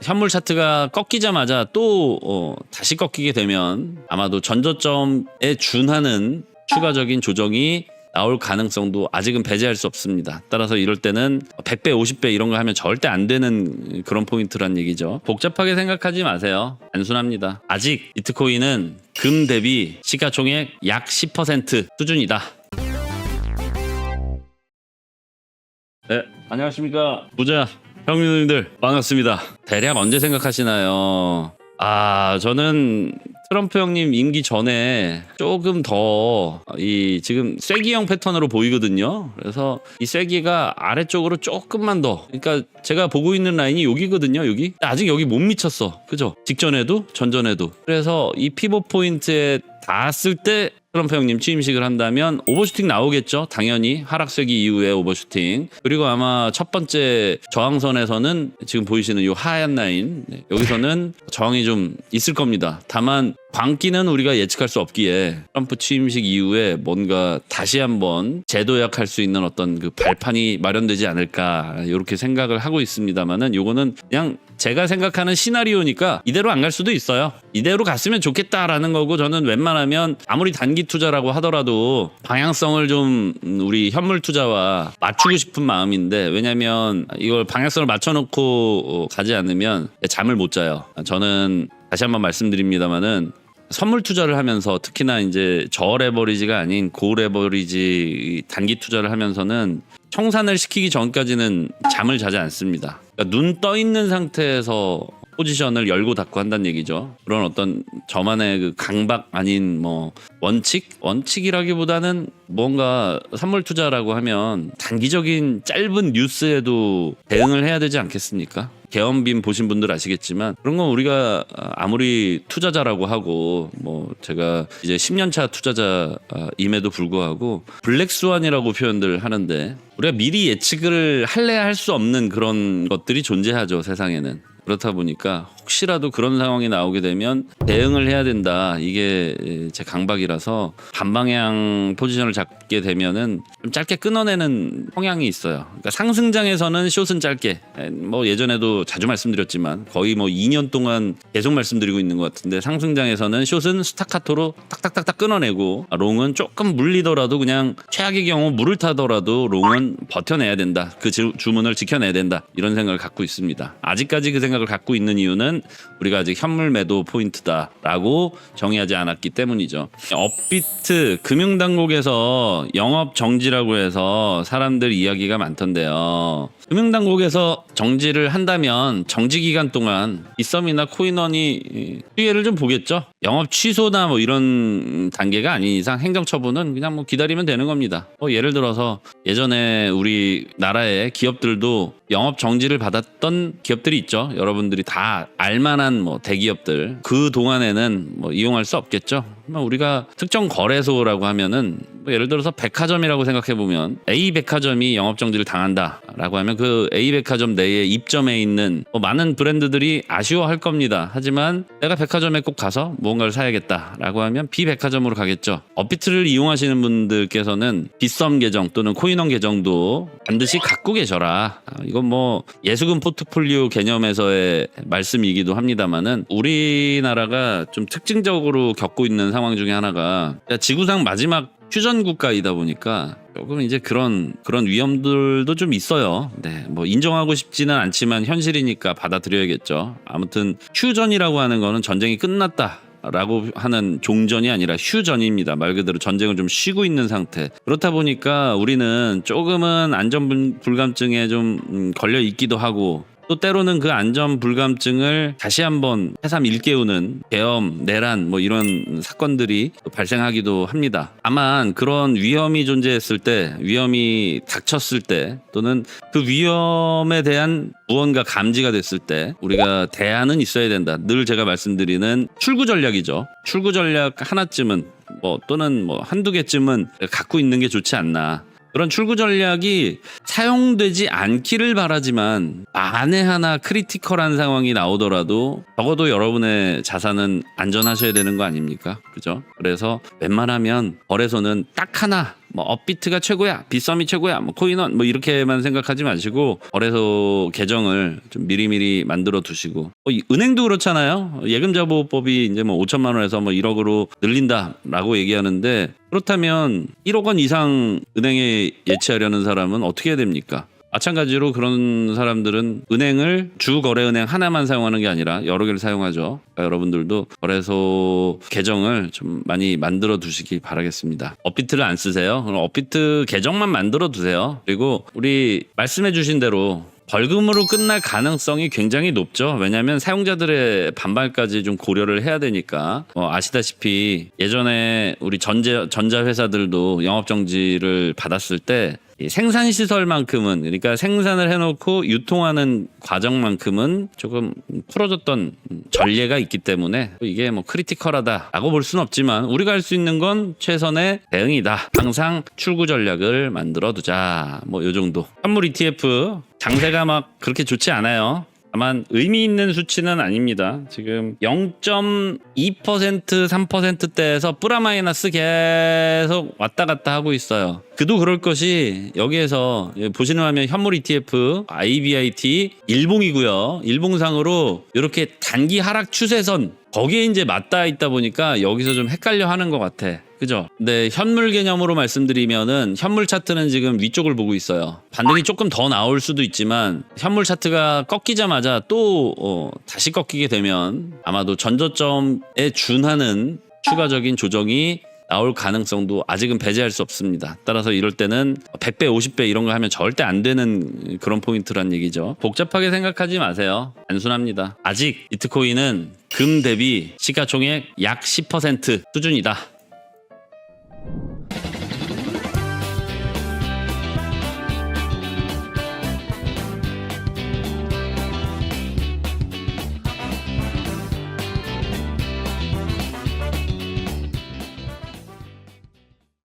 현물 차트가 꺾이자마자 또 다시 꺾이게 되면 아마도 전저점에 준하는 추가적인 조정이 나올 가능성도 아직은 배제할 수 없습니다. 따라서 이럴 때는 100배, 50배 이런 거 하면 절대 안 되는 그런 포인트란 얘기죠. 복잡하게 생각하지 마세요. 단순합니다. 아직 비트코인은 금 대비 시가총액 약 10% 수준이다. 네, 안녕하십니까. 부자 형님들 반갑습니다. 대략 언제 생각하시나요? 저는 트럼프 형님 임기 전에 조금 더 이 지금 쐐기형 패턴으로 보이거든요. 그래서 이 쐐기가 아래쪽으로 조금만 더, 그러니까 제가 보고 있는 라인이 여기거든요. 여기 아직 여기 못 미쳤어, 그죠? 직전에도 전전에도. 그래서 이 피벗 포인트에 닿았을 때 트럼프 형님 취임식을 한다면 오버슈팅 나오겠죠. 당연히 하락세기 이후에 오버슈팅. 그리고 아마 첫 번째 저항선에서는 지금 보이시는 이 하얀 라인, 여기서는 저항이 좀 있을 겁니다. 다만 광기는 우리가 예측할 수 없기에 트럼프 취임식 이후에 뭔가 다시 한번 재도약할 수 있는 어떤 그 발판이 마련되지 않을까 이렇게 생각을 하고 있습니다만은, 요거는 그냥 제가 생각하는 시나리오니까 이대로 안 갈 수도 있어요. 이대로 갔으면 좋겠다라는 거고, 저는 웬만하면 아무리 단기 투자라고 하더라도 방향성을 좀 우리 현물 투자와 맞추고 싶은 마음인데, 왜냐면 이걸 방향성을 맞춰놓고 가지 않으면 잠을 못 자요. 저는 다시 한번 말씀드립니다만은 선물 투자를 하면서, 특히나 이제 저레버리지가 아닌 고레버리지 단기 투자를 하면서는 청산을 시키기 전까지는 잠을 자지 않습니다. 그러니까 눈 떠 있는 상태에서 포지션을 열고 닫고 한다는 얘기죠. 그런 어떤 저만의 그 강박 아닌 뭐 원칙이라기보다는 뭔가 선물 투자라고 하면 단기적인 짧은 뉴스에도 대응을 해야 되지 않겠습니까? 개엄빔 보신 분들 아시겠지만, 그런 건 우리가 아무리 투자자라고 하고 뭐 제가 이제 10년차 투자자임에도 불구하고 블랙스완이라고 표현들 하는데, 우리가 미리 예측을 할래야 할 수 없는 그런 것들이 존재하죠, 세상에는. 그렇다 보니까 혹시라도 그런 상황이 나오게 되면 대응을 해야 된다. 이게 제 강박이라서 반방향 포지션을 잡게 되면은 좀 짧게 끊어내는 성향이 있어요. 그러니까 상승장에서는 숏은 짧게, 뭐 예전에도 자주 말씀드렸지만 거의 뭐 2년 동안 계속 말씀드리고 있는 것 같은데, 상승장에서는 숏은 스타카토로 딱딱딱딱 끊어내고, 롱은 조금 물리더라도 그냥 최악의 경우 물을 타더라도 롱은 버텨내야 된다. 그 주문을 지켜내야 된다. 이런 생각을 갖고 있습니다. 아직까지 그 생각을 갖고 있는 이유는 우리가 아직 현물 매도 포인트다라고 정의하지 않았기 때문이죠. 업비트 금융당국에서 영업 정지라고 해서 사람들 이야기가 많던데요. 금융당국에서 정지를 한다면 정지 기간 동안 빗썸이나 코인원이 피해를 좀 보겠죠. 영업 취소나 뭐 이런 단계가 아닌 이상 행정처분은 그냥 뭐 기다리면 되는 겁니다. 예를 들어서 예전에 우리 나라의 기업들도 영업 정지를 받았던 기업들이 있죠. 여러분들이 다 알만한 뭐 대기업들, 그 동안에는 뭐 이용할 수 없겠죠. 우리가 특정 거래소라고 하면은 뭐 예를 들어서 백화점이라고 생각해 보면, A 백화점이 영업 정지를 당한다라고 하면 그 A 백화점 내에 입점해 있는 뭐 많은 브랜드들이 아쉬워할 겁니다. 하지만 내가 백화점에 꼭 가서 무언가를 사야겠다라고 하면 B 백화점으로 가겠죠. 업비트를 이용하시는 분들께서는 빗썸 계정 또는 코인원 계정도 반드시 갖고 계셔라. 이건 뭐 예수금 포트폴리오 개념에서의 말씀이기도 합니다만은, 우리나라가 좀 특징적으로 겪고 있는 상황 중에 하나가 지구상 마지막 휴전 국가이다 보니까 조금 이제 그런 위험들도 좀 있어요. 네, 뭐 인정하고 싶지는 않지만 현실이니까 받아들여야겠죠. 아무튼 휴전이라고 하는 거는 전쟁이 끝났다 라고 하는 종전이 아니라 휴전입니다. 말 그대로 전쟁을 좀 쉬고 있는 상태. 그렇다 보니까 우리는 조금은 안전 불감증에 좀 걸려 있기도 하고, 또 때로는 그 안전 불감증을 다시 한번 새삼 일깨우는 계엄, 내란 뭐 이런 사건들이 발생하기도 합니다. 다만 그런 위험이 존재했을 때, 위험이 닥쳤을 때, 또는 그 위험에 대한 무언가 감지가 됐을 때 우리가 대안은 있어야 된다. 늘 제가 말씀드리는 출구 전략이죠. 출구 전략 하나쯤은 또는 한두 개쯤은 갖고 있는 게 좋지 않나. 그런 출구 전략이 사용되지 않기를 바라지만, 만에 하나 크리티컬한 상황이 나오더라도 적어도 여러분의 자산은 안전하셔야 되는 거 아닙니까? 그죠? 그래서 웬만하면 거래소는 딱 하나 뭐 업비트가 최고야, 빗썸이 최고야, 뭐 코인원 뭐 이렇게만 생각하지 마시고 거래소 계정을 좀 미리미리 만들어 두시고 이 은행도 그렇잖아요. 예금자보호법이 이제 뭐 5천만 원에서 뭐 1억으로 늘린다라고 얘기하는데 그렇다면 1억 원 이상 은행에 예치하려는 사람은 어떻게 해야 됩니까? 마찬가지로 그런 사람들은 은행을 주거래은행 하나만 사용하는 게 아니라 여러 개를 사용하죠. 그러니까 여러분들도 거래소 계정을 좀 많이 만들어 두시기 바라겠습니다. 업비트를 안 쓰세요? 그럼 업비트 계정만 만들어 두세요. 그리고 우리 말씀해 주신 대로 벌금으로 끝날 가능성이 굉장히 높죠. 왜냐하면 사용자들의 반발까지 좀 고려를 해야 되니까 아시다시피 예전에 우리 전자 회사들도 영업 정지를 받았을 때 생산 시설만큼은 그러니까 생산을 해놓고 유통하는 과정만큼은 조금 풀어줬던 전례가 있기 때문에 이게 뭐 크리티컬하다라고 볼 수는 없지만 우리가 할 수 있는 건 최선의 대응이다. 항상 출구 전략을 만들어두자. 뭐 요 정도. 현물 ETF 장세가 막 그렇게 좋지 않아요. 다만 의미 있는 수치는 아닙니다. 지금 0.2% 3%대에서 플러스마이너스 계속 왔다 갔다 하고 있어요. 그도 그럴 것이 여기에서 보시는 화면 현물 ETF IBIT 일봉이고요. 일봉상으로 이렇게 단기 하락 추세선 거기에 이제 맞닿아 있다 보니까 여기서 좀 헷갈려 하는 것 같아. 그죠? 근데 현물 개념으로 말씀드리면은 현물 차트는 지금 위쪽을 보고 있어요. 반등이 조금 더 나올 수도 있지만 현물 차트가 꺾이자마자 또 다시 꺾이게 되면 아마도 전저점에 준하는 추가적인 조정이 나올 가능성도 아직은 배제할 수 없습니다. 따라서 이럴 때는 100배, 50배 이런 거 하면 절대 안 되는 그런 포인트란 얘기죠. 복잡하게 생각하지 마세요. 단순합니다. 아직 비트코인은 금 대비 시가총액 약 10% 수준이다.